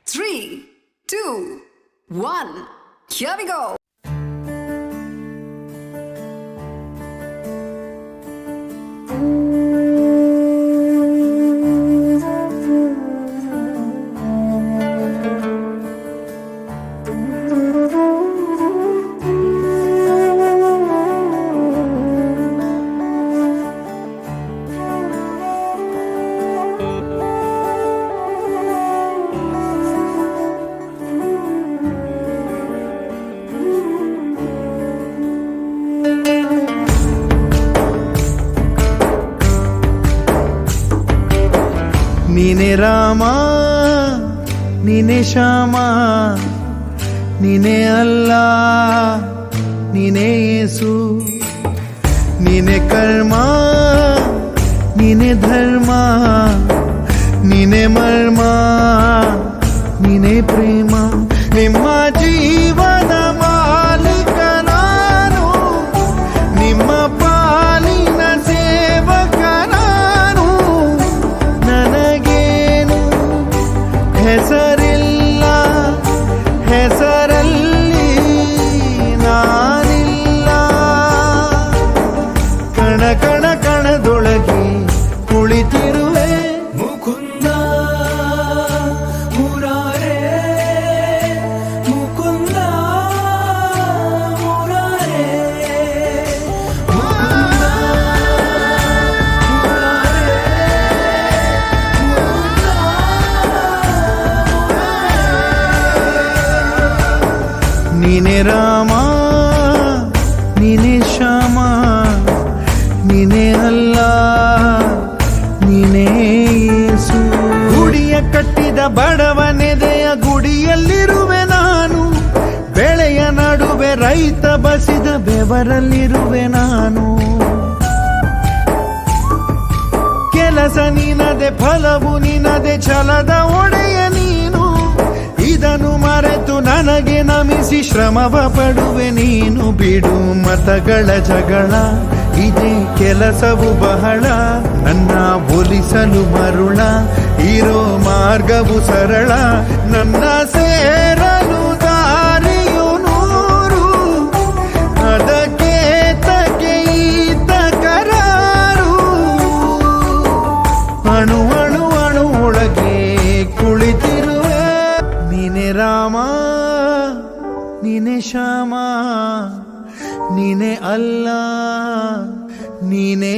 3, 2, 1. Here we go. ನೀನೆ ರಾಮ ನೀನೆ ಶ್ಯಾಮ ನೀನೆ ಅಲ್ಲ ನೀನೆ ಯೇಸು ನೀನೆ ಕರ್ಮ ನೀನೆ ಧರ್ಮ ನೀನೆ ಮರ್ಮ ನೀನೆ ಪ್ರೇಮ ನಿಮ್ಮ ಜೀವದ ಮಾಲೀಕ ನಾನು ನಿಮ್ಮ ಪಾಲಿನ ಸೇವಕ ನಾನು ನನಗೇನು ಹೆಸರಿಲ್ಲ ಹೆಸರಲ್ಲಿ ನಾನಿಲ್ಲ ಕಣ ಕಣ ಕಣದೊಳಗೆ ಕುಳಿತಿರುವೆ ಮುಕುಂದ ಮುರಾರೇ ಮುಕುಂದ ಮುರಾರೇ ಮುಕುಂದ ನೀನೆ ರಾಮ ನೀನೆ ಶ್ಯಾಮ ನೀನೆ ಅಲ್ಲ ನೀನೇ ಯೇಸು ಗುಡಿಯ ಕಟ್ಟಿದ ಬಡವನೆದೆಯ ಗುಡಿಯಲ್ಲಿರುವೆ ನಾನು ಬೆಳೆಯ ನಡುವೆ ರೈತ ಬಸಿದ ಬೆವರಲ್ಲಿರುವೆ ನಾನು ಕೆಲಸ ನಿನದೆ ಫಲವು ನಿನದೆ ಛಲದ ಒಡೆಯ ನೀನು ಇದನ್ನು ಮರೆತು ನನಗೆ ನಮಿಸಿ ಶ್ರಮವ ಪಡುವೆ ನೀನು ಬಿಡು ಮತಗಳ ಜಗಳ ಇದೇ ಕೆಲಸವು ಬಹಳ ನನ್ನ ಒಲಿಸಲು ಮರುಳ ಇರೋ ಮಾರ್ಗವು ಸರಳ ನನ್ನ ಸೇರಲು ದಾರಿಯು ನೂರು ಅದಕ್ಕೆ ತಕ್ಕೆ ಈತ ಕರಾರು ಅಣು ಅಣು ಅಣು ಒಳಗೆ ಕುಳಿತಿರುವೆ ನೀನೆ ರಾಮ ನೀನೆ ಶ್ಯಾಮ ನೀನೆ ಅಲ್ಲ ನೀನೇ